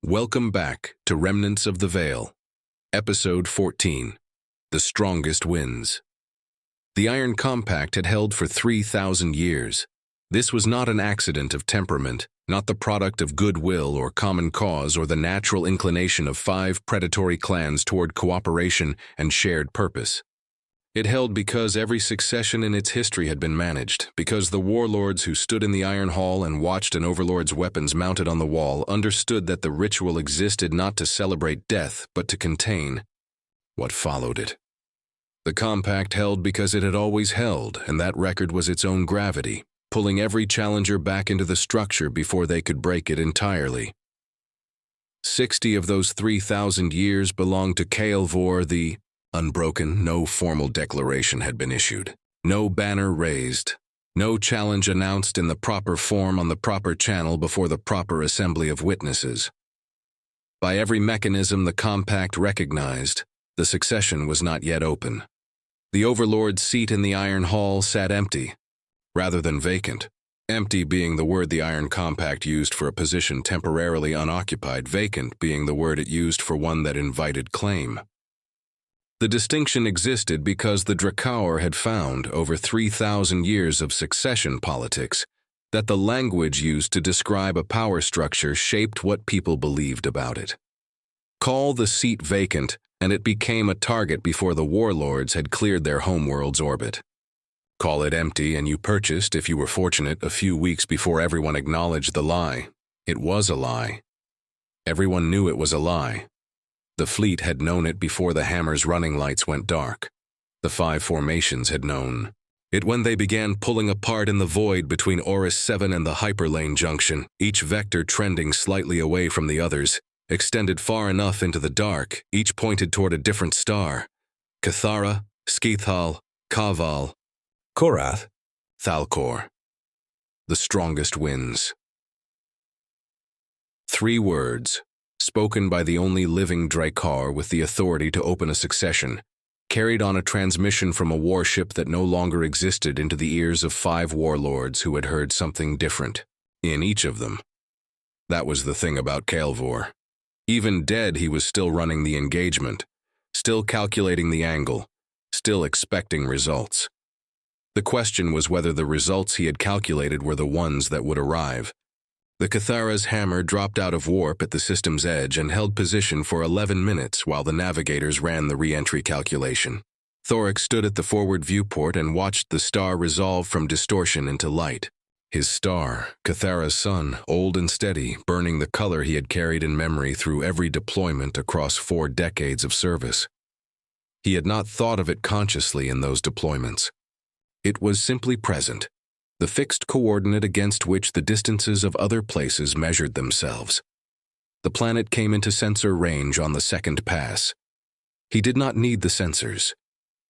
Welcome back to Remnants of the Veil, Episode 14, The Strongest Wins. The Iron Compact had held for 3,000 years. This was not an accident of temperament, not the product of goodwill or common cause or the natural inclination of 5 predatory clans toward cooperation and shared purpose. It held because every succession in its history had been managed, because the warlords who stood in the Iron Hall and watched an overlord's weapons mounted on the wall understood that the ritual existed not to celebrate death, but to contain what followed it. The compact held because it had always held, and that record was its own gravity, pulling every challenger back into the structure before they could break it entirely. 60 of those 3,000 years belonged to Kethara, the unbroken. No formal declaration had been issued, no banner raised, no challenge announced in the proper form on the proper channel before the proper assembly of witnesses. By every mechanism the compact recognized, the succession was not yet open. The overlord's seat in the Iron Hall sat empty, rather than vacant, empty being the word the Iron Compact used for a position temporarily unoccupied, vacant being the word it used for one that invited claim. The distinction existed because the Drakaur had found, over 3,000 years of succession politics, that the language used to describe a power structure shaped what people believed about it. Call the seat vacant, and it became a target before the warlords had cleared their homeworld's orbit. Call it empty, and you purchased, if you were fortunate, a few weeks before everyone acknowledged the lie. It was a lie. Everyone knew it was a lie. The fleet had known it before the hammer's running lights went dark. The 5 formations had known it when they began pulling apart in the void between Oris 7 and the hyperlane junction, each vector trending slightly away from the others, extended far enough into the dark, each pointed toward a different star. Kethara, Skithal, Kaval, Korath, Thalkor. The strongest wins. 3 words, spoken by the only living Drakaur with the authority to open a succession, carried on a transmission from a warship that no longer existed into the ears of 5 warlords who had heard something different, in each of them. That was the thing about Kethara. Even dead, he was still running the engagement, still calculating the angle, still expecting results. The question was whether the results he had calculated were the ones that would arrive. The Kethara's hammer dropped out of warp at the system's edge and held position for 11 minutes while the navigators ran the re-entry calculation. Thorruk stood at the forward viewport and watched the star resolve from distortion into light. His star, Kethara's sun, old and steady, burning the color he had carried in memory through every deployment across 4 decades of service. He had not thought of it consciously in those deployments. It was simply present, the fixed coordinate against which the distances of other places measured themselves. The planet came into sensor range on the second pass. He did not need the sensors.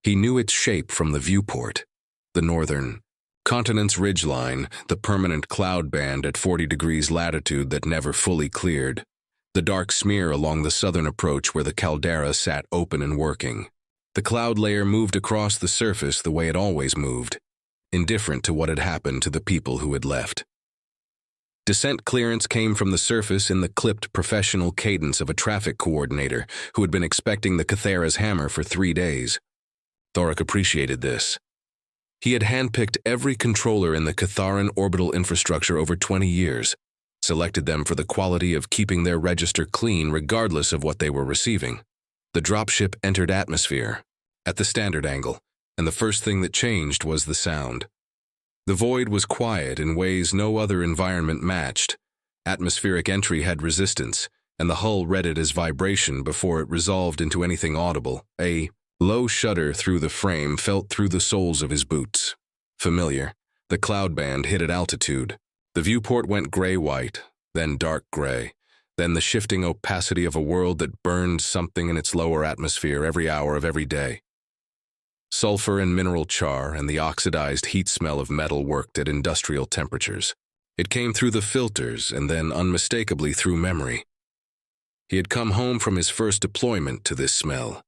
He knew its shape from the viewport. The northern continent's ridgeline, the permanent cloud band at 40 degrees latitude that never fully cleared, the dark smear along the southern approach where the caldera sat open and working. The cloud layer moved across the surface the way it always moved, indifferent to what had happened to the people who had left. Descent clearance came from the surface in the clipped professional cadence of a traffic coordinator who had been expecting the Kethara's hammer for 3 days. Thorruk appreciated this. He had handpicked every controller in the Ketharan orbital infrastructure over 20 years, selected them for the quality of keeping their register clean regardless of what they were receiving. The dropship entered atmosphere, at the standard angle, and the first thing that changed was the sound. The void was quiet in ways no other environment matched. Atmospheric entry had resistance, and the hull read it as vibration before it resolved into anything audible. A low shudder through the frame felt through the soles of his boots. Familiar. The cloud band hit at altitude. The viewport went gray-white, then dark gray, then the shifting opacity of a world that burned something in its lower atmosphere every hour of every day. Sulfur and mineral char and the oxidized heat smell of metal worked at industrial temperatures. It came through the filters and then unmistakably through memory. He had come home from his first deployment to this smell.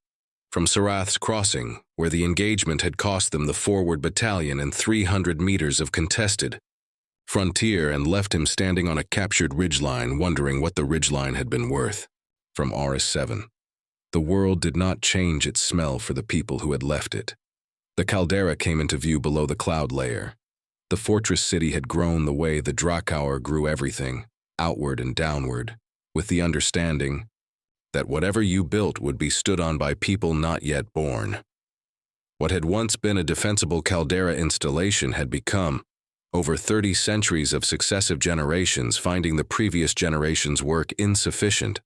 From Sarath's crossing, where the engagement had cost them the forward battalion and 300 meters of contested, frontier and left him standing on a captured ridgeline, wondering what the ridgeline had been worth. From RS7. The world did not change its smell for the people who had left it. The caldera came into view below the cloud layer. The fortress city had grown the way the Drakaur grew everything, outward and downward, with the understanding that whatever you built would be stood on by people not yet born. What had once been a defensible caldera installation had become, over 30 centuries of successive generations finding the previous generation's work insufficient,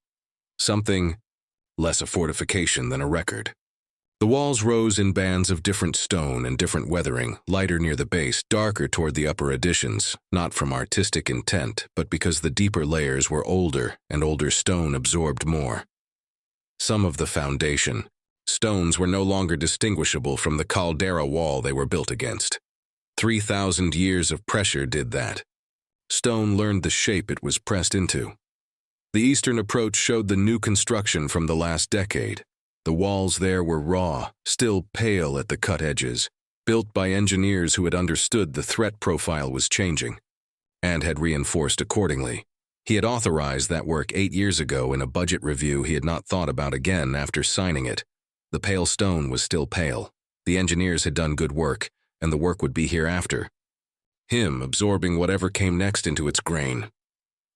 something less a fortification than a record. The walls rose in bands of different stone and different weathering, lighter near the base, darker toward the upper additions, not from artistic intent, but because the deeper layers were older and older stone absorbed more. Some of the foundation stones were no longer distinguishable from the caldera wall they were built against. 3,000 years of pressure did that. Stone learned the shape it was pressed into. The eastern approach showed the new construction from the last decade. The walls there were raw, still pale at the cut edges, built by engineers who had understood the threat profile was changing, and had reinforced accordingly. He had authorized that work 8 years ago in a budget review he had not thought about again after signing it. The pale stone was still pale. The engineers had done good work, and the work would be hereafter. Him absorbing whatever came next into its grain.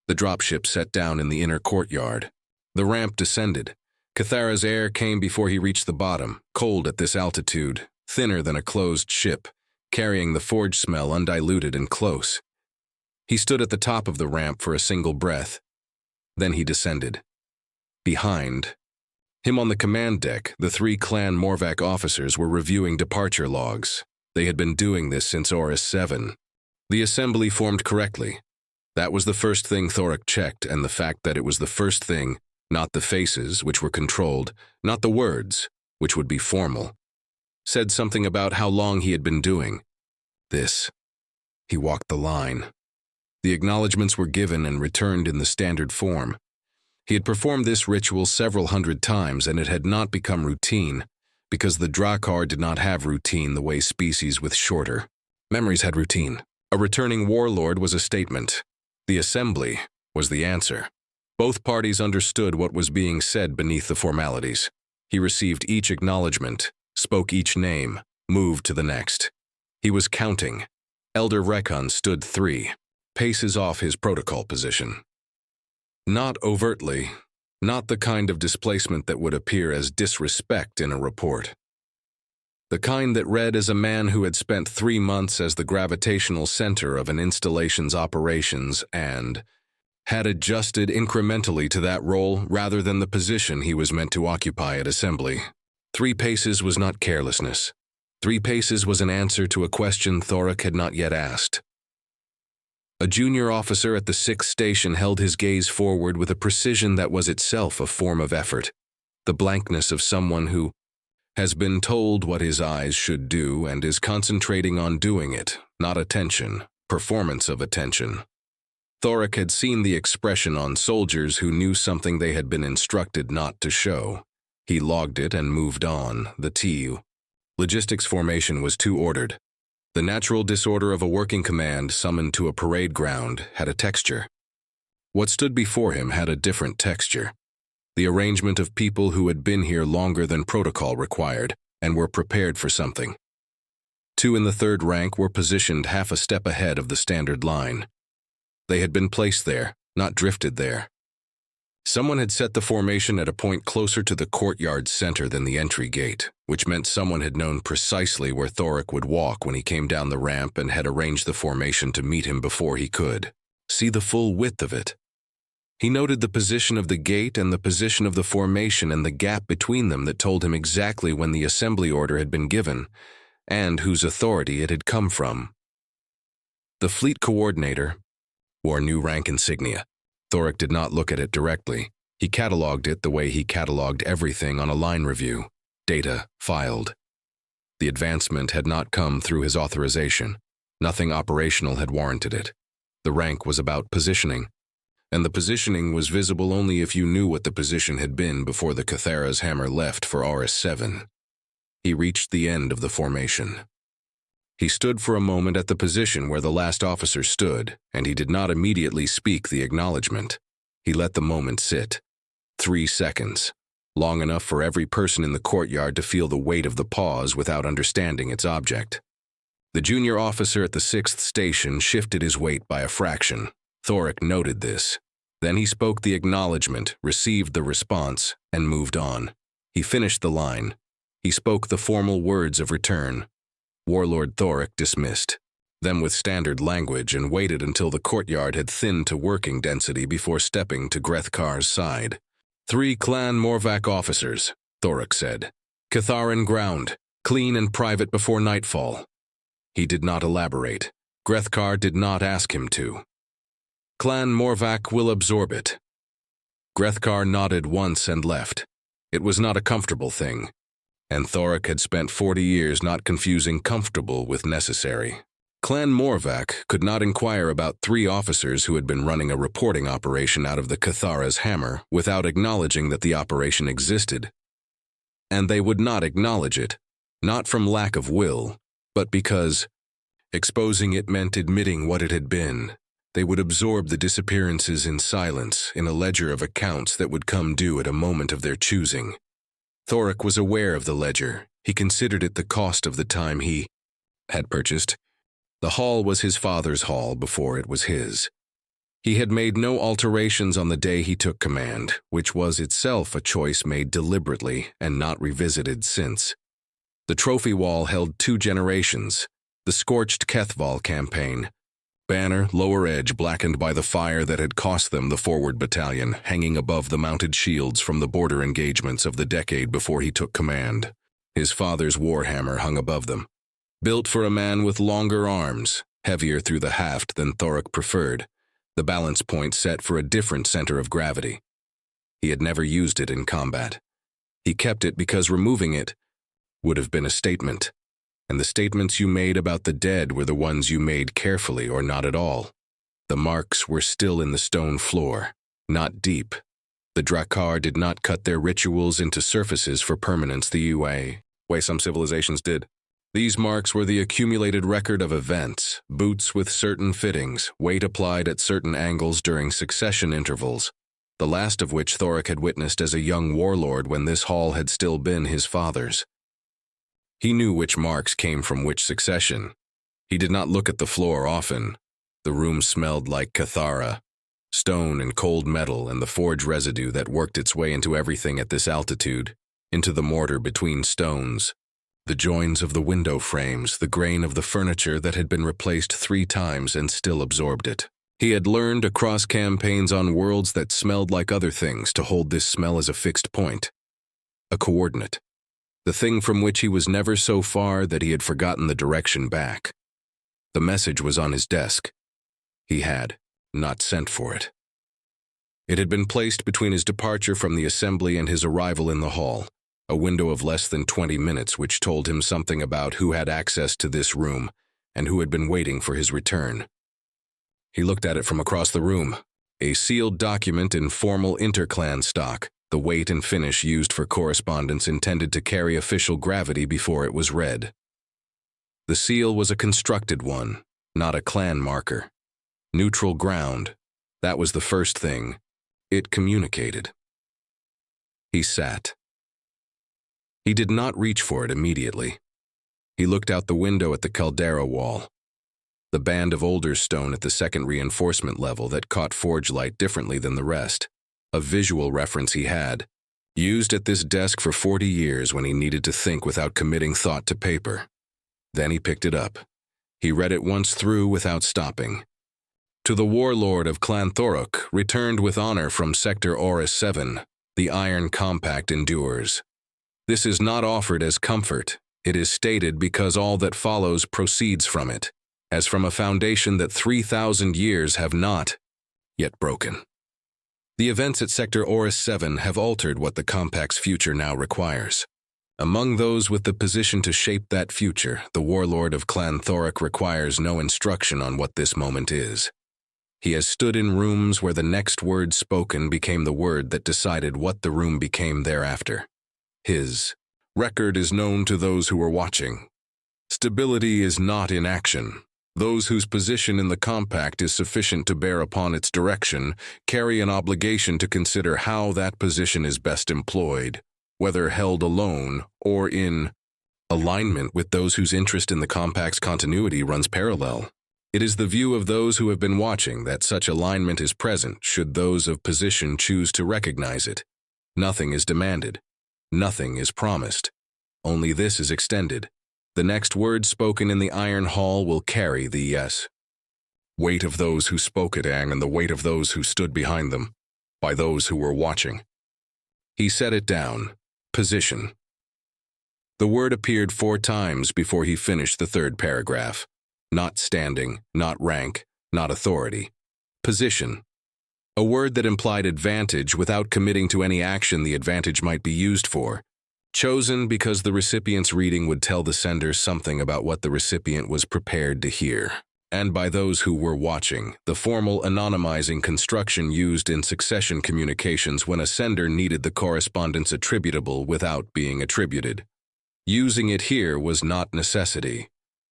The dropship set down in the inner courtyard. The ramp descended. Kethara's air came before he reached the bottom, cold at this altitude, thinner than a closed ship, carrying the forge smell undiluted and close. He stood at the top of the ramp for a single breath. Then he descended. Behind him on the command deck, the 3 Clan Morvac officers were reviewing departure logs. They had been doing this since RS7. The assembly formed correctly. That was the first thing Thorruk checked, and the fact that it was the first thing, not the faces, which were controlled, not the words, which would be formal, said something about how long he had been doing this. He walked the line. The acknowledgments were given and returned in the standard form. He had performed this ritual several hundred times, and it had not become routine, because the Drakaur did not have routine the way species with shorter memories had routine. A returning warlord was a statement. The assembly was the answer. Both parties understood what was being said beneath the formalities. He received each acknowledgement, spoke each name, moved to the next. He was counting. Elder Rekon stood 3 paces off his protocol position. Not overtly, not the kind of displacement that would appear as disrespect in a report. The kind that read as a man who had spent 3 months as the gravitational center of an installation's operations and had adjusted incrementally to that role rather than the position he was meant to occupy at assembly. 3 paces was not carelessness. 3 paces was an answer to a question Thorruk had not yet asked. A junior officer at the 6th station held his gaze forward with a precision that was itself a form of effort, the blankness of someone who has been told what his eyes should do and is concentrating on doing it, not attention, performance of attention. Thorruk had seen the expression on soldiers who knew something they had been instructed not to show. He logged it and moved on. The TU logistics formation was 2 ordered. The natural disorder of a working command summoned to a parade ground had a texture. What stood before him had a different texture. The arrangement of people who had been here longer than protocol required and were prepared for something. 2 in the 3rd rank were positioned half a step ahead of the standard line. They had been placed there, not drifted there. Someone had set the formation at a point closer to the courtyard center than the entry gate, which meant someone had known precisely where Thorruk would walk when he came down the ramp and had arranged the formation to meet him before he could see the full width of it. He noted the position of the gate and the position of the formation and the gap between them that told him exactly when the assembly order had been given and whose authority it had come from. The fleet coordinator wore new rank insignia. Thorruk did not look at it directly. He cataloged it the way he cataloged everything on a line review. Data filed. The advancement had not come through his authorization. Nothing operational had warranted it. The rank was about positioning, and the positioning was visible only if you knew what the position had been before the Kethara's hammer left for RS7. He reached the end of the formation. He stood for a moment at the position where the last officer stood, and he did not immediately speak the acknowledgement. He let the moment sit. 3 seconds, long enough for every person in the courtyard to feel the weight of the pause without understanding its object. The junior officer at the 6th station shifted his weight by a fraction. Thorruk noted this. Then he spoke the acknowledgement, received the response, and moved on. He finished the line. He spoke the formal words of return. Warlord Thorruk dismissed, then with standard language, and waited until the courtyard had thinned to working density before stepping to Drakaur's side. 3 Clan Morvac officers, Thorruk said. Ketharan ground, clean and private before nightfall. He did not elaborate. Drakaur did not ask him to. Clan Morvac will absorb it. Drakaur nodded once and left. It was not a comfortable thing, and Thorruk had spent 40 years not confusing comfortable with necessary. Clan Morvac could not inquire about 3 officers who had been running a reporting operation out of the Kethara's hammer without acknowledging that the operation existed. And they would not acknowledge it, not from lack of will, but because exposing it meant admitting what it had been. They would absorb the disappearances in silence in a ledger of accounts that would come due at a moment of their choosing. Thorruk was aware of the ledger. He considered it the cost of the time he had purchased. The hall was his father's hall before it was his. He had made no alterations on the day he took command, which was itself a choice made deliberately and not revisited since. The trophy wall held 2 generations, the scorched Kethval campaign, banner, lower edge blackened by the fire that had cost them the forward battalion, hanging above the mounted shields from the border engagements of the decade before he took command. His father's warhammer hung above them, built for a man with longer arms, heavier through the haft than Thorruk preferred, the balance point set for a different center of gravity. He had never used it in combat. He kept it because removing it would have been a statement. And the statements you made about the dead were the ones you made carefully or not at all. The marks were still in the stone floor, not deep. The Drakaur did not cut their rituals into surfaces for permanence the way some civilizations did. These marks were the accumulated record of events, boots with certain fittings, weight applied at certain angles during succession intervals, the last of which Thorruk had witnessed as a young warlord when this hall had still been his father's. He knew which marks came from which succession. He did not look at the floor often. The room smelled like Kethara, stone and cold metal and the forge residue that worked its way into everything at this altitude, into the mortar between stones, the joins of the window frames, the grain of the furniture that had been replaced 3 times and still absorbed it. He had learned across campaigns on worlds that smelled like other things to hold this smell as a fixed point, a coordinate. The thing from which he was never so far that he had forgotten the direction back. The message was on his desk. He had not sent for it. It had been placed between his departure from the assembly and his arrival in the hall, a window of less than 20 minutes which told him something about who had access to this room and who had been waiting for his return. He looked at it from across the room, a sealed document in formal interclan stock, the weight and finish used for correspondence intended to carry official gravity before it was read. The seal was a constructed one, not a clan marker. Neutral ground, that was the first thing. It communicated. He sat. He did not reach for it immediately. He looked out the window at the caldera wall, the band of older stone at the second reinforcement level that caught forge light differently than the rest. A visual reference he had, used at this desk for 40 years when he needed to think without committing thought to paper. Then he picked it up. He read it once through without stopping. To the warlord of Clan Thorruk, returned with honor from Sector Oris 7, the Iron Compact endures. This is not offered as comfort. It is stated because all that follows proceeds from it, as from a foundation that 3,000 years have not yet broken. The events at Sector Oris 7 have altered what the Compact's future now requires. Among those with the position to shape that future, the warlord of Clan Thorruk requires no instruction on what this moment is. He has stood in rooms where the next word spoken became the word that decided what the room became thereafter. His record is known to those who were watching. Stability is not inaction. Those whose position in the compact is sufficient to bear upon its direction carry an obligation to consider how that position is best employed, whether held alone or in alignment with those whose interest in the compact's continuity runs parallel. It is the view of those who have been watching that such alignment is present should those of position choose to recognize it. Nothing is demanded. Nothing is promised. Only this is extended. The next word spoken in the iron hall will carry the yes. Weight of those who spoke it, and the weight of those who stood behind them, by those who were watching. He set it down. Position. The word appeared 4 times before he finished the 3rd paragraph. Not standing, not rank, not authority. Position. A word that implied advantage without committing to any action the advantage might be used for. Chosen because the recipient's reading would tell the sender something about what the recipient was prepared to hear. And by those who were watching, the formal anonymizing construction used in succession communications when a sender needed the correspondence attributable without being attributed. Using it here was not necessity.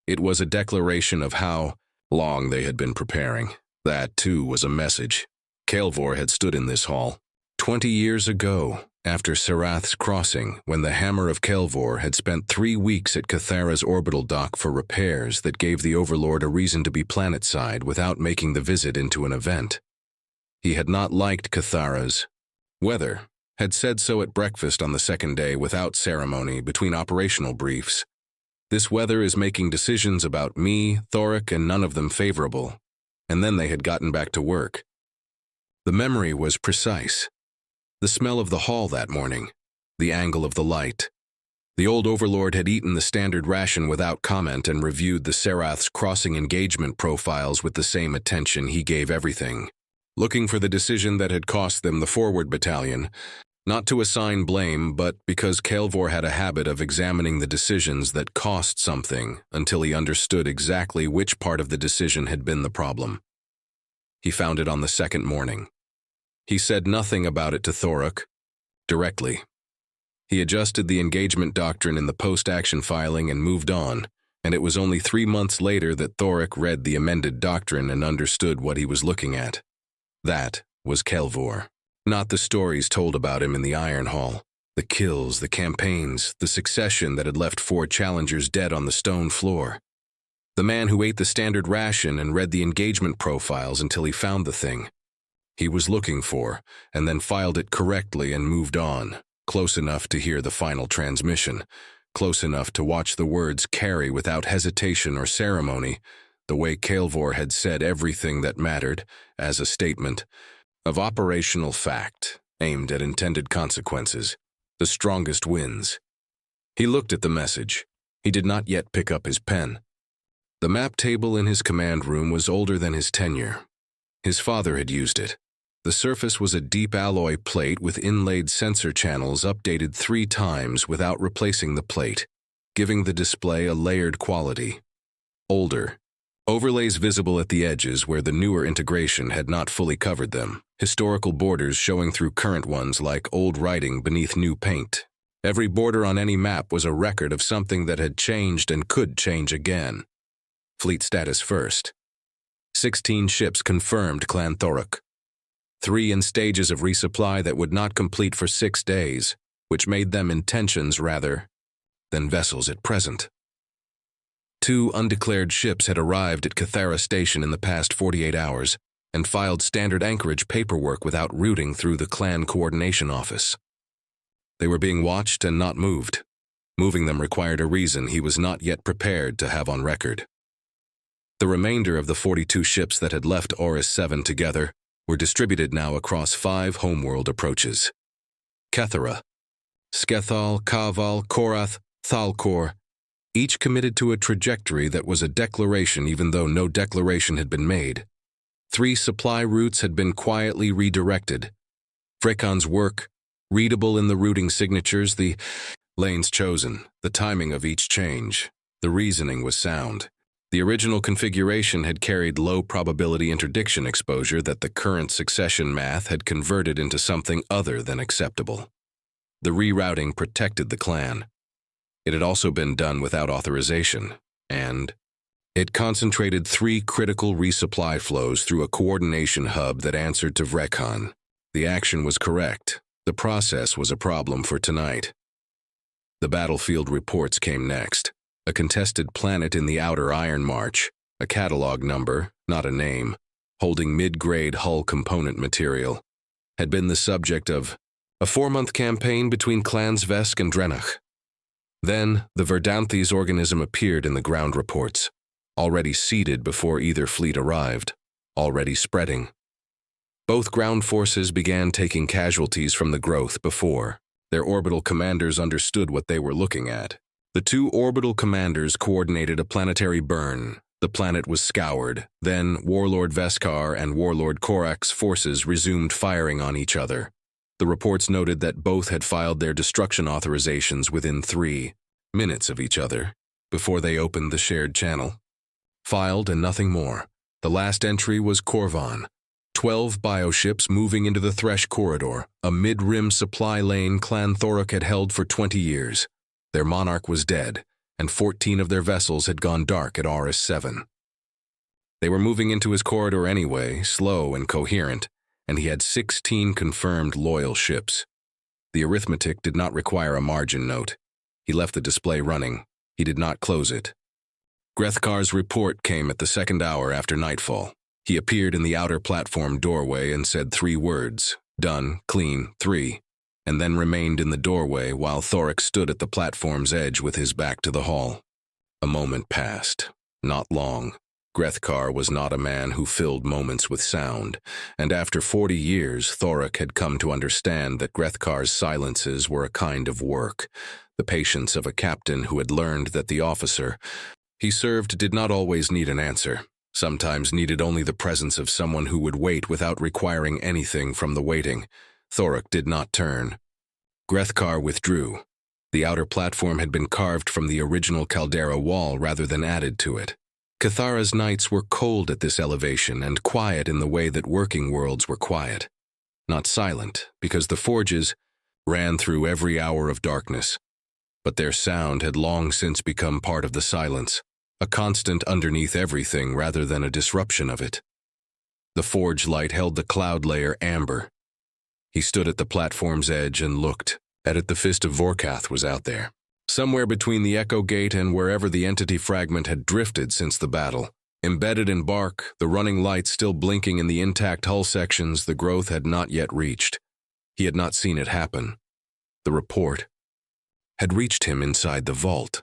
It was a declaration of how long they had been preparing. That, too, was a message. Kethara had stood in this hall 20 years ago, after Sarath's crossing, when the Hammer of Kethara had spent 3 weeks at Kethara's orbital dock for repairs that gave the Overlord a reason to be planetside without making the visit into an event. He had not liked Kethara's weather, had said so at breakfast on the 2nd day without ceremony between operational briefs. This weather is making decisions about me, Thorruk, and none of them favorable. And then they had gotten back to work. The memory was precise. The smell of the hall that morning, the angle of the light. The old Overlord had eaten the standard ration without comment and reviewed the Sarath's crossing engagement profiles with the same attention he gave everything, looking for the decision that had cost them the forward battalion, not to assign blame, but because Kethara had a habit of examining the decisions that cost something until he understood exactly which part of the decision had been the problem. He found it on the 2nd morning. He said nothing about it to Thorruk, directly. He adjusted the engagement doctrine in the post-action filing and moved on, and it was only 3 months later that Thorruk read the amended doctrine and understood what he was looking at. That was Kethara, not the stories told about him in the Iron Hall, the kills, the campaigns, the succession that had left 4 challengers dead on the stone floor. The man who ate the standard ration and read the engagement profiles until he found the thing he was looking for, and then filed it correctly and moved on, close enough to hear the final transmission, close enough to watch the words carry without hesitation or ceremony, the way Kethara had said everything that mattered, as a statement of operational fact, aimed at intended consequences. The strongest wins. He looked at the message. He did not yet pick up his pen. The map table in his command room was older than his tenure. His father had used it. The surface was a deep alloy plate with inlaid sensor channels updated 3 times without replacing the plate, giving the display a layered quality. Older. Overlays visible at the edges where the newer integration had not fully covered them. Historical borders showing through current ones like old writing beneath new paint. Every border on any map was a record of something that had changed and could change again. Fleet status first. 16 ships confirmed Clan Thorruk. 3 in stages of resupply that would not complete for 6 days, which made them intentions rather than vessels at present. 2 undeclared ships had arrived at Kethara Station in the past 48 hours and filed standard anchorage paperwork without routing through the clan coordination office. They were being watched and not moved. Moving them required a reason he was not yet prepared to have on record. The remainder of the 42 ships that had left Oris 7 together were distributed now across 5 homeworld approaches. Kethara, Skethal, Kaval, Korath, Thalkor, each committed to a trajectory that was a declaration even though no declaration had been made. 3 supply routes had been quietly redirected. Frekon's work, readable in the routing signatures, the lanes chosen, the timing of each change. The reasoning was sound. The original configuration had carried low probability interdiction exposure that the current succession math had converted into something other than acceptable. The rerouting protected the clan. It had also been done without authorization, and it concentrated 3 critical resupply flows through a coordination hub that answered to vacant. The action was correct. The process was a problem for tonight. The battlefield reports came next. A contested planet in the outer Iron March, a catalog number, not a name, holding mid-grade hull component material, had been the subject of a 4-month campaign between clans Vesk and Drakaur. Then, the Verdanthes organism appeared in the ground reports, already seeded before either fleet arrived, already spreading. Both ground forces began taking casualties from the growth before their orbital commanders understood what they were looking at. The 2 orbital commanders coordinated a planetary burn. The planet was scoured. Then Warlord Veskar and Warlord Thorruk's forces resumed firing on each other. The reports noted that both had filed their destruction authorizations within 3 minutes of each other before they opened the shared channel. Filed and nothing more. The last entry was Corvan. 12 bioships moving into the Thresh Corridor, a mid-rim supply lane Clan Thorruk had held for 20 years. Their monarch was dead, and 14 of their vessels had gone dark at RS-7. They were moving into his corridor anyway, slow and coherent, and he had 16 confirmed loyal ships. The arithmetic did not require a margin note. He left the display running. He did not close it. Grethar's report came at the 2nd hour after nightfall. He appeared in the outer platform doorway and said 3 words, "Done, clean, 3, and then remained in the doorway while Thorruk stood at the platform's edge with his back to the hall. A moment passed. Not long. Drakaur was not a man who filled moments with sound, and after 40 years, Thorruk had come to understand that Grethar's silences were a kind of work, the patience of a captain who had learned that the officer he served did not always need an answer. Sometimes needed only the presence of someone who would wait without requiring anything from the waiting. Thorruk did not turn. Drakaur withdrew. The outer platform had been carved from the original caldera wall rather than added to it. Kethara's nights were cold at this elevation and quiet in the way that working worlds were quiet. Not silent, because the forges ran through every hour of darkness. But their sound had long since become part of the silence, a constant underneath everything rather than a disruption of it. The forge light held the cloud layer amber. He stood at the platform's edge and looked. At it, the fist of Vorkath was out there. Somewhere between the Echo Gate and wherever the entity fragment had drifted since the battle. Embedded in bark, the running lights still blinking in the intact hull sections the growth had not yet reached. He had not seen it happen. The report had reached him inside the vault.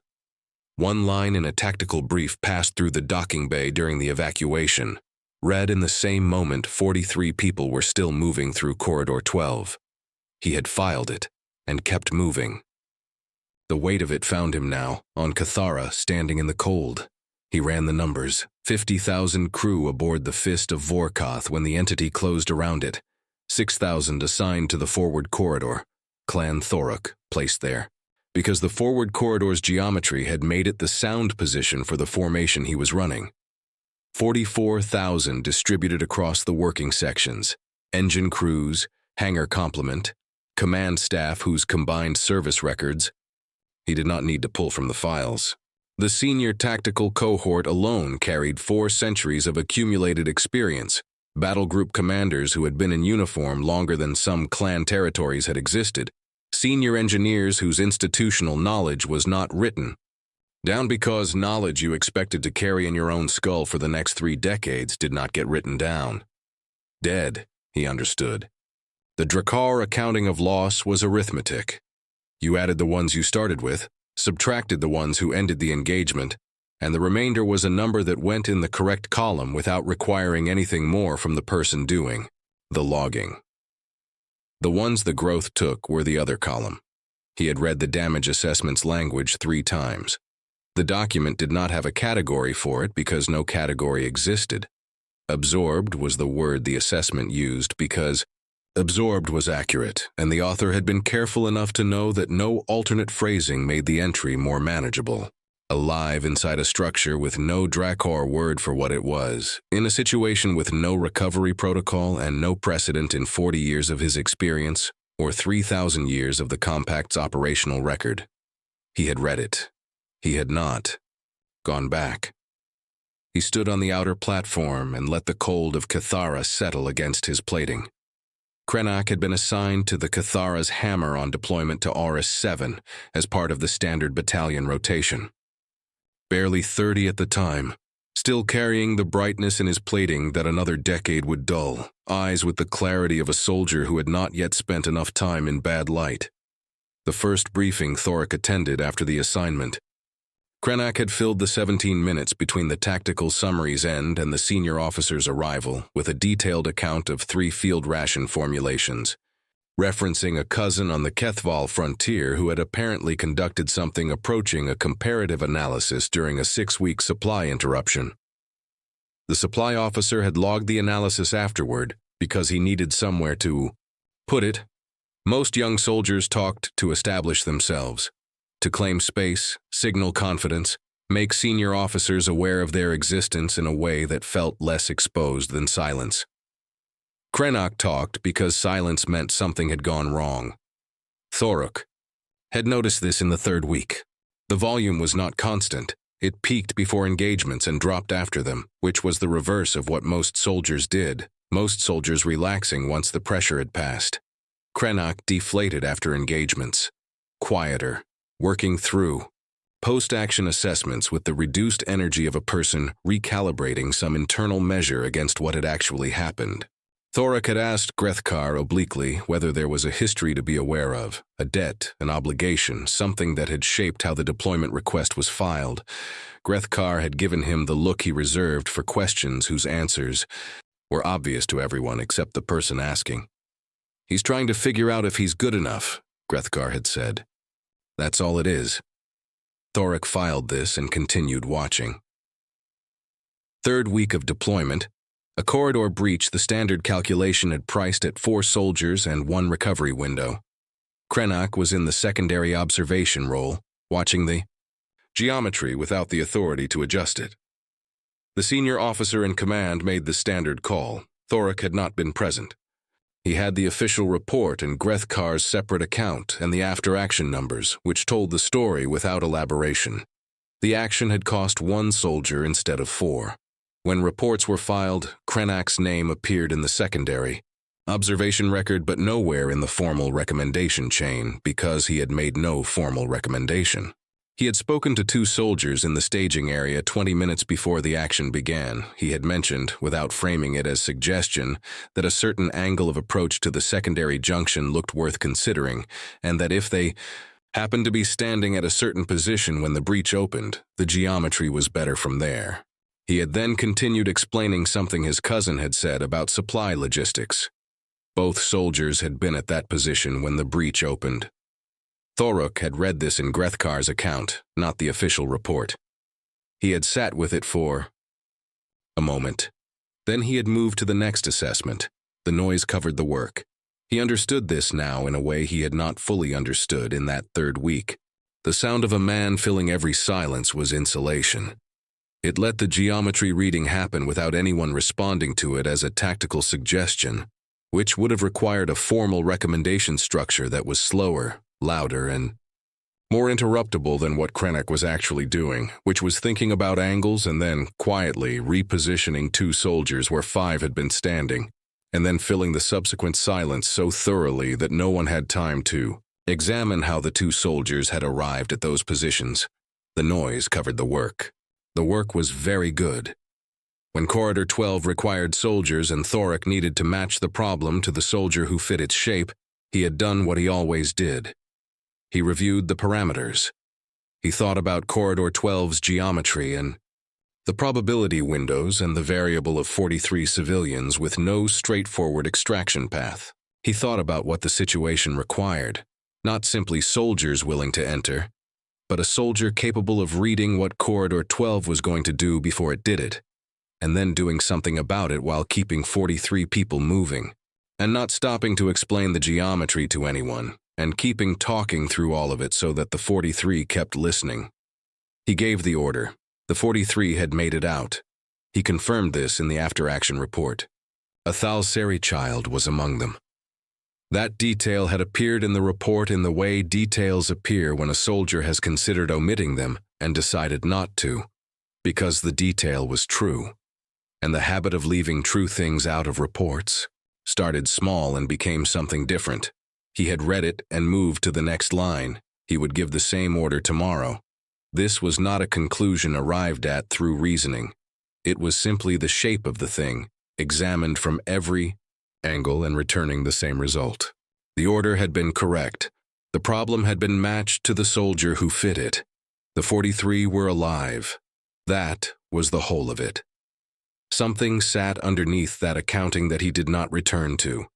One line in a tactical brief passed through the docking bay during the evacuation. Read in the same moment 43 people were still moving through Corridor 12. He had filed it and kept moving. The weight of it found him now, on Kethara, standing in the cold. He ran the numbers. 50,000 crew aboard the Fist of Vorkath when the entity closed around it. 6,000 assigned to the forward corridor. Clan Thorruk, placed there. Because the forward corridor's geometry had made it the sound position for the formation he was running. 44,000 distributed across the working sections. Engine crews, hangar complement, command staff whose combined service records. He did not need to pull from the files. The senior tactical cohort alone carried 4 centuries of accumulated experience. Battle group commanders who had been in uniform longer than some clan territories had existed. Senior engineers whose institutional knowledge was not written down because knowledge you expected to carry in your own skull for the next 3 decades did not get written down. Dead, he understood. The Drakaur accounting of loss was arithmetic. You added the ones you started with, subtracted the ones who ended the engagement, and the remainder was a number that went in the correct column without requiring anything more from the person doing the logging. The ones the growth took were the other column. He had read the damage assessment's language 3 times. The document did not have a category for it because no category existed. Absorbed was the word the assessment used because absorbed was accurate, and the author had been careful enough to know that no alternate phrasing made the entry more manageable. Alive inside a structure with no Drakaur word for what it was, in a situation with no recovery protocol and no precedent in 40 years of his experience, or 3,000 years of the Compact's operational record. He had read it. He had not. gone back. He stood on the outer platform and let the cold of Kethara settle against his plating. Krenak had been assigned to the Kethara's hammer on deployment to Auris 7 as part of the standard battalion rotation. Barely 30 at the time, still carrying the brightness in his plating that another decade would dull, eyes with the clarity of a soldier who had not yet spent enough time in bad light. The first briefing Thorruk attended after the assignment. Krenak had filled the 17 minutes between the tactical summary's end and the senior officer's arrival with a detailed account of 3 field ration formulations, referencing a cousin on the Kethval frontier who had apparently conducted something approaching a comparative analysis during a 6-week supply interruption. The supply officer had logged the analysis afterward because he needed somewhere to put it. Most young soldiers talked to establish themselves, to claim space, signal confidence, make senior officers aware of their existence in a way that felt less exposed than silence. Krenak talked because silence meant something had gone wrong. Thorruk had noticed this in the 3rd week. The volume was not constant. It peaked before engagements and dropped after them, which was the reverse of what most soldiers did, most soldiers relaxing once the pressure had passed. Krenak deflated after engagements, quieter, working through post-action assessments with the reduced energy of a person recalibrating some internal measure against what had actually happened. Thorruk had asked Drakaur obliquely whether there was a history to be aware of, a debt, an obligation, something that had shaped how the deployment request was filed. Drakaur had given him the look he reserved for questions whose answers were obvious to everyone except the person asking. "He's trying to figure out if he's good enough," Drakaur had said. "That's all it is." Thorruk filed this and continued watching. 3rd week of deployment. A corridor breach the standard calculation had priced at 4 soldiers and 1 recovery window. Krenak was in the secondary observation role, watching the geometry without the authority to adjust it. The senior officer in command made the standard call. Thorruk had not been present. He had the official report and Drakaur's separate account and the after-action numbers, which told the story without elaboration. The action had cost 1 soldier instead of 4. When reports were filed, Krenak's name appeared in the secondary observation record but nowhere in the formal recommendation chain because he had made no formal recommendation. He had spoken to 2 soldiers in the staging area 20 minutes before the action began. He had mentioned, without framing it as suggestion, that a certain angle of approach to the secondary junction looked worth considering, and that if they happened to be standing at a certain position when the breach opened, the geometry was better from there. He had then continued explaining something his cousin had said about supply logistics. Both soldiers had been at that position when the breach opened. Thorruk had read this in Drakaur's account, not the official report. He had sat with it for a moment. Then he had moved to the next assessment. The noise covered the work. He understood this now in a way he had not fully understood in that 3rd week. The sound of a man filling every silence was insulation. It let the geometry reading happen without anyone responding to it as a tactical suggestion, which would have required a formal recommendation structure that was slower, louder, and more interruptible than what Krenak was actually doing, which was thinking about angles and then, quietly, repositioning 2 soldiers where 5 had been standing, and then filling the subsequent silence so thoroughly that no one had time to examine how the 2 soldiers had arrived at those positions. The noise covered the work. The work was very good. When Corridor 12 required soldiers and Thorruk needed to match the problem to the soldier who fit its shape, he had done what he always did. He reviewed the parameters. He thought about Corridor 12's geometry and the probability windows and the variable of 43 civilians with no straightforward extraction path. He thought about what the situation required, not simply soldiers willing to enter, but a soldier capable of reading what Corridor 12 was going to do before it did it, and then doing something about it while keeping 43 people moving, and not stopping to explain the geometry to anyone, and keeping talking through all of it so that the 43 kept listening. He gave the order. The 43 had made it out. He confirmed this in the after-action report. A Thalsari child was among them. That detail had appeared in the report in the way details appear when a soldier has considered omitting them and decided not to. Because the detail was true, and the habit of leaving true things out of reports started small and became something different. He had read it and moved to the next line. He would give the same order tomorrow. This was not a conclusion arrived at through reasoning. It was simply the shape of the thing, examined from every angle and returning the same result. The order had been correct. The problem had been matched to the soldier who fit it. The 43 were alive. That was the whole of it. Something sat underneath that accounting that he did not return to.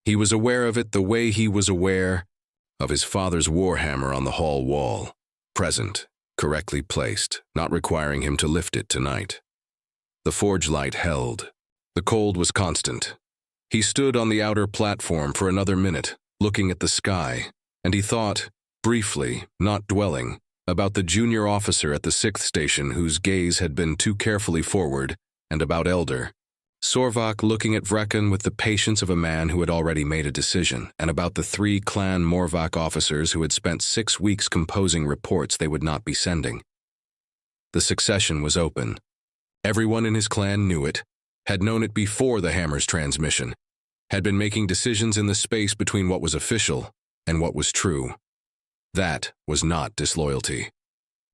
He was aware of it the way he was aware of his father's warhammer on the hall wall, present, correctly placed, not requiring him to lift it tonight. The forge light held. The cold was constant. He stood on the outer platform for another minute, looking at the sky, and he thought, briefly, not dwelling, about the junior officer at the 6th station whose gaze had been too carefully forward, and about Elder Thorruk looking at Vreckan with the patience of a man who had already made a decision, and about the 3 clan Morvok officers who had spent 6 weeks composing reports they would not be sending. The succession was open. Everyone in his clan knew it, had known it before the hammer's transmission, had been making decisions in the space between what was official and what was true. That was not disloyalty.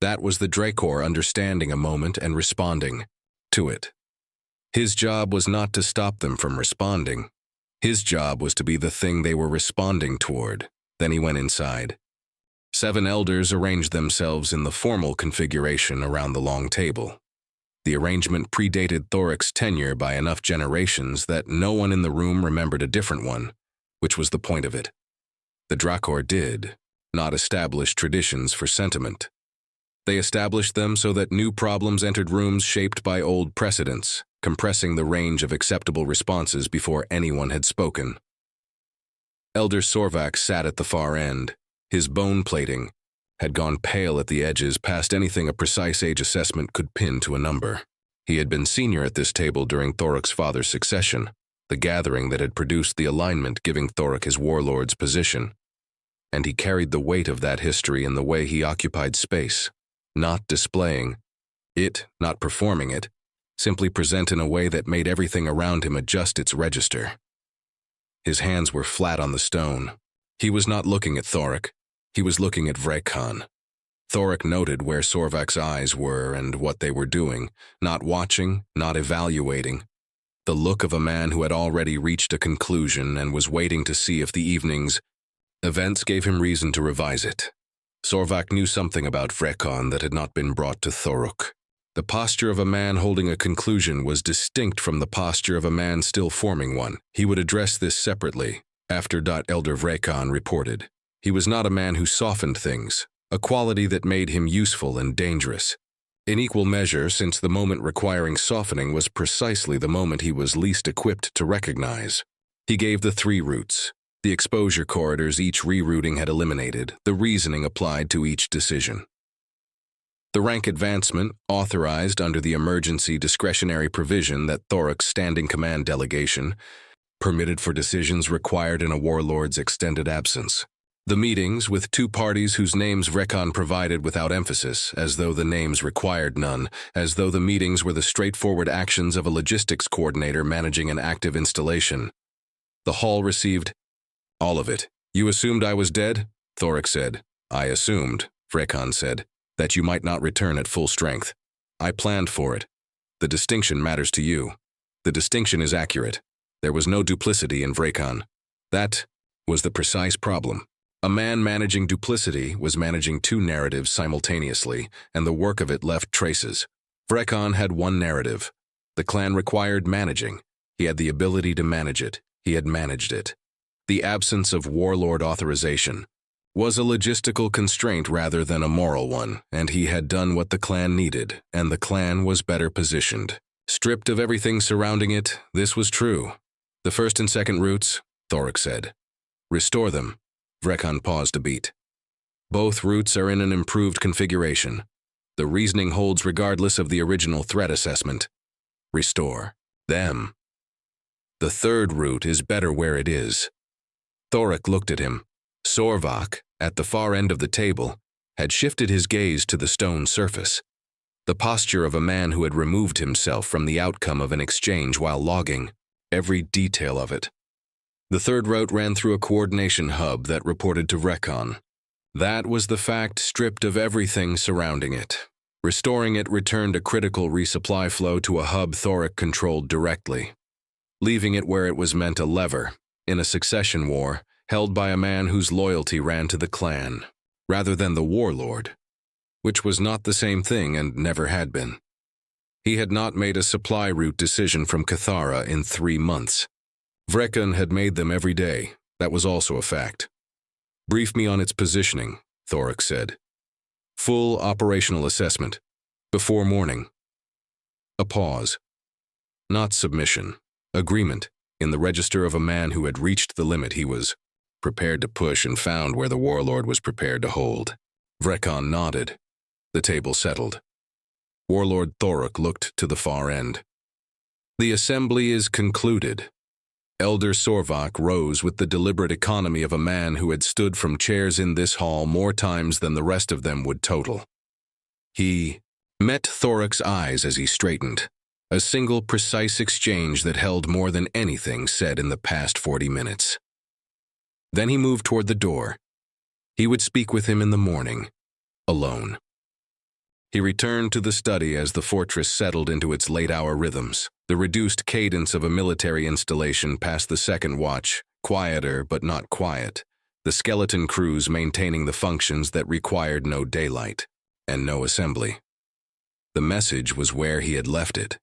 That was the Drakaur understanding a moment and responding to it. His job was not to stop them from responding. His job was to be the thing they were responding toward. Then he went inside. 7 elders arranged themselves in the formal configuration around the long table. The arrangement predated Thorruk's tenure by enough generations that no one in the room remembered a different one, which was the point of it. The Drakaur did not establish traditions for sentiment. They established them so that new problems entered rooms shaped by old precedents, compressing the range of acceptable responses before anyone had spoken. Elder Thorruk sat at the far end. His bone plating had gone pale at the edges past anything a precise age assessment could pin to a number. He had been senior at this table during Thorruk's father's succession, the gathering that had produced the alignment giving Thorruk his warlord's position. And he carried the weight of that history in the way he occupied space, not displaying it, not performing it, simply present in a way that made everything around him adjust its register. His hands were flat on the stone. He was not looking at Thorruk. He was looking at Vreckan. Thorruk noted where Sorvak's eyes were and what they were doing, not watching, not evaluating. The look of a man who had already reached a conclusion and was waiting to see if the evening's events gave him reason to revise it. Thorruk knew something about Vreckan that had not been brought to Thorruk. The posture of a man holding a conclusion was distinct from the posture of a man still forming one. He would address this separately, after Elder Vreckan reported. He was not a man who softened things, a quality that made him useful and dangerous. In equal measure, since the moment requiring softening was precisely the moment he was least equipped to recognize. He gave the 3 routes. The exposure corridors each rerouting had eliminated, the reasoning applied to each decision. The rank advancement, authorized under the emergency discretionary provision that Thorruk's standing command delegation permitted for decisions required in a warlord's extended absence. The meetings with 2 parties whose names Vreckan provided without emphasis, as though the names required none, as though the meetings were the straightforward actions of a logistics coordinator managing an active installation. The hall received all of it. You assumed I was dead? Thorruk said. I assumed, Vreckan said, that you might not return at full strength. I planned for it. The distinction matters to you. The distinction is accurate. There was no duplicity in Vreckan. That was the precise problem. A man managing duplicity was managing 2 narratives simultaneously, and the work of it left traces. Vreckan had 1 narrative. The clan required managing. He had the ability to manage it. He had managed it. The absence of warlord authorization was a logistical constraint rather than a moral one, and he had done what the clan needed, and the clan was better positioned. Stripped of everything surrounding it, this was true. The 1st and 2nd routes, Thorruk said. Restore them. Vreckan paused a beat. Both routes are in an improved configuration. The reasoning holds regardless of the original threat assessment. Restore them. The 3rd route is better where it is. Thorruk looked at him. Thorruk, at the far end of the table, had shifted his gaze to the stone surface. the posture of a man who had removed himself from the outcome of an exchange while logging every detail of it. The third route ran through a coordination hub that reported to Recon. That was the fact stripped of everything surrounding it. Restoring it returned a critical resupply flow to a hub Thorruk controlled directly, leaving it where it was meant, a lever in a succession war held by a man whose loyalty ran to the clan, rather than the Warlord, which was not the same thing and never had been. He had not made a supply route decision from Kethara in 3 months. Vrecon had made them every day. That was also a fact. "Brief me on its positioning," Thorruk said. "Full operational assessment. Before morning." A pause. Not submission. Agreement, in the register of a man who had reached the limit he was prepared to push and found where the Warlord was prepared to hold. Vrecon nodded. The table settled. Warlord Thorruk looked to the far end. "The assembly is concluded." Elder Sorvak rose with the deliberate economy of a man who had stood from chairs in this hall more times than the rest of them would total. He met Thorruk's eyes as he straightened, a single precise exchange that held more than anything said in the past 40 minutes. Then he moved toward the door. He would speak with him in the morning, alone. He returned to the study as the fortress settled into its late-hour rhythms. The reduced cadence of a military installation past the second watch, quieter but not quiet, the skeleton crews maintaining the functions that required no daylight and no assembly. The message was where he had left it.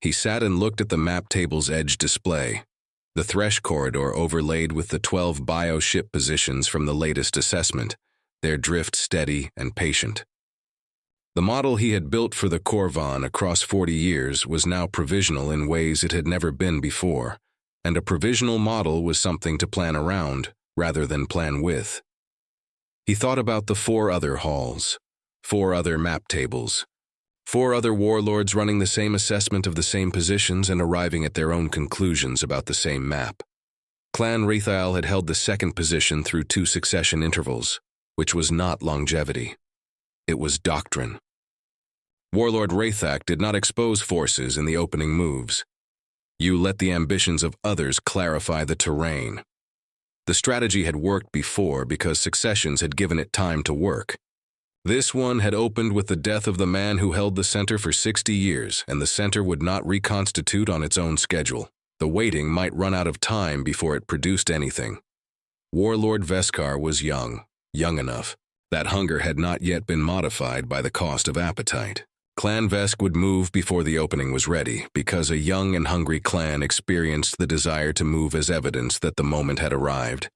He sat and looked at the map table's edge display, the Thresh corridor overlaid with the 12 bio-ship positions from the latest assessment, their drift steady and patient. The model he had built for the Korvan across 40 years was now provisional in ways it had never been before, and a provisional model was something to plan around rather than plan with. He thought about the 4 other halls, 4 other map tables, 4 other warlords running the same assessment of the same positions and arriving at their own conclusions about the same map. Clan Rethael had held the second position through 2 succession intervals, which was not longevity. It was doctrine. Warlord Rathak did not expose forces in the opening moves. You let the ambitions of others clarify the terrain. The strategy had worked before because successions had given it time to work. This one had opened with the death of the man who held the center for 60 years, and the center would not reconstitute on its own schedule. The waiting might run out of time before it produced anything. Warlord Veskar was young enough. That hunger had not yet been modified by the cost of appetite. Clan Vesk would move before the opening was ready, because a young and hungry clan experienced the desire to move as evidence that the moment had arrived.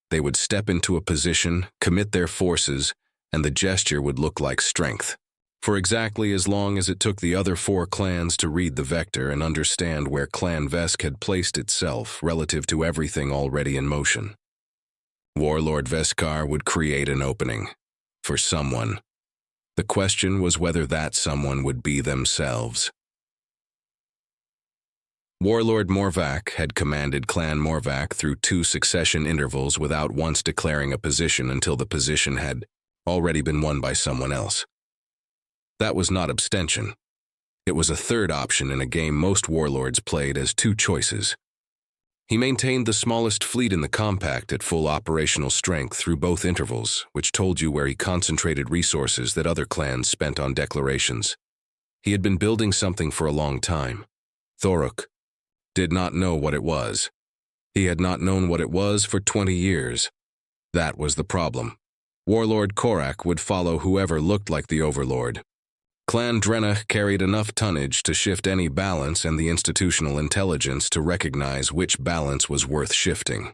They would step into a position, commit their forces, and the gesture would look like strength. For exactly as long as it took the other 4 clans to read the vector and understand where Clan Vesk had placed itself relative to everything already in motion. Warlord Veskar would create an opening. For someone. The question was whether that someone would be themselves. Warlord Morvac had commanded Clan Morvac through 2 succession intervals without once declaring a position until the position had already been won by someone else. That was not abstention. It was a third option in a game most warlords played as 2 choices. He maintained the smallest fleet in the compact at full operational strength through both intervals, which told you where he concentrated resources that other clans spent on declarations. He had been building something for a long time. Thorruk did not know what it was. He had not known what it was for 20 years. That was the problem. Warlord Korak would follow whoever looked like the Overlord. Clan Drenach carried enough tonnage to shift any balance and the institutional intelligence to recognize which balance was worth shifting.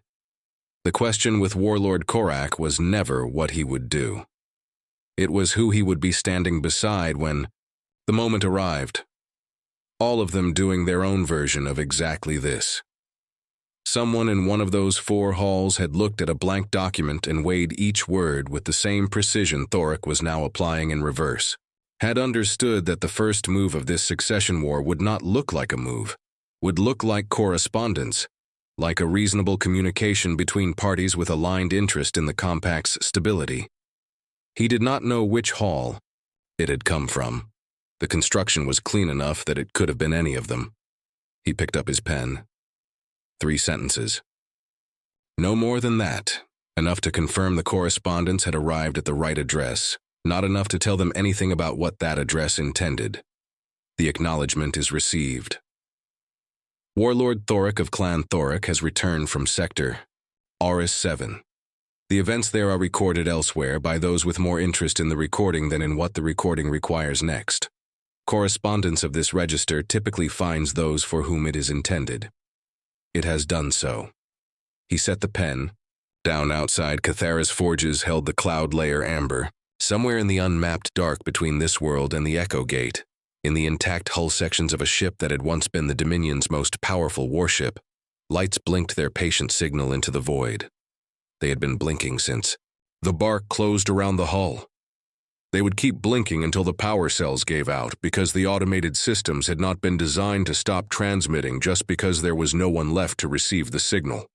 The question with Warlord Korak was never what he would do. It was who he would be standing beside when the moment arrived. All of them doing their own version of exactly this. Someone in one of those 4 halls had looked at a blank document and weighed each word with the same precision Thorruk was now applying in reverse. Had understood that the first move of this succession war would not look like a move, would look like correspondence, like a reasonable communication between parties with aligned interest in the compact's stability. He did not know which hall it had come from, The construction was clean enough that it could have been any of them. He picked up his pen. 3 sentences. No more than that. Enough to confirm the correspondence had arrived at the right address, not enough to tell them anything about what that address intended. The acknowledgement is received. Warlord Thorruk of Clan Thorruk has returned from Sector Auris 7. The events there are recorded elsewhere by those with more interest in the recording than in what the recording requires next. Correspondence of this register typically finds those for whom it is intended. It has done so. He set the pen. Down outside Kethara's forges held the cloud layer amber, somewhere in the unmapped dark between this world and the Echo Gate, in the intact hull sections of a ship that had once been the Dominion's most powerful warship. Lights blinked their patient signal into the void. They had been blinking since the bark closed around the hull. They would keep blinking until the power cells gave out, because the automated systems had not been designed to stop transmitting just because there was no one left to receive the signal.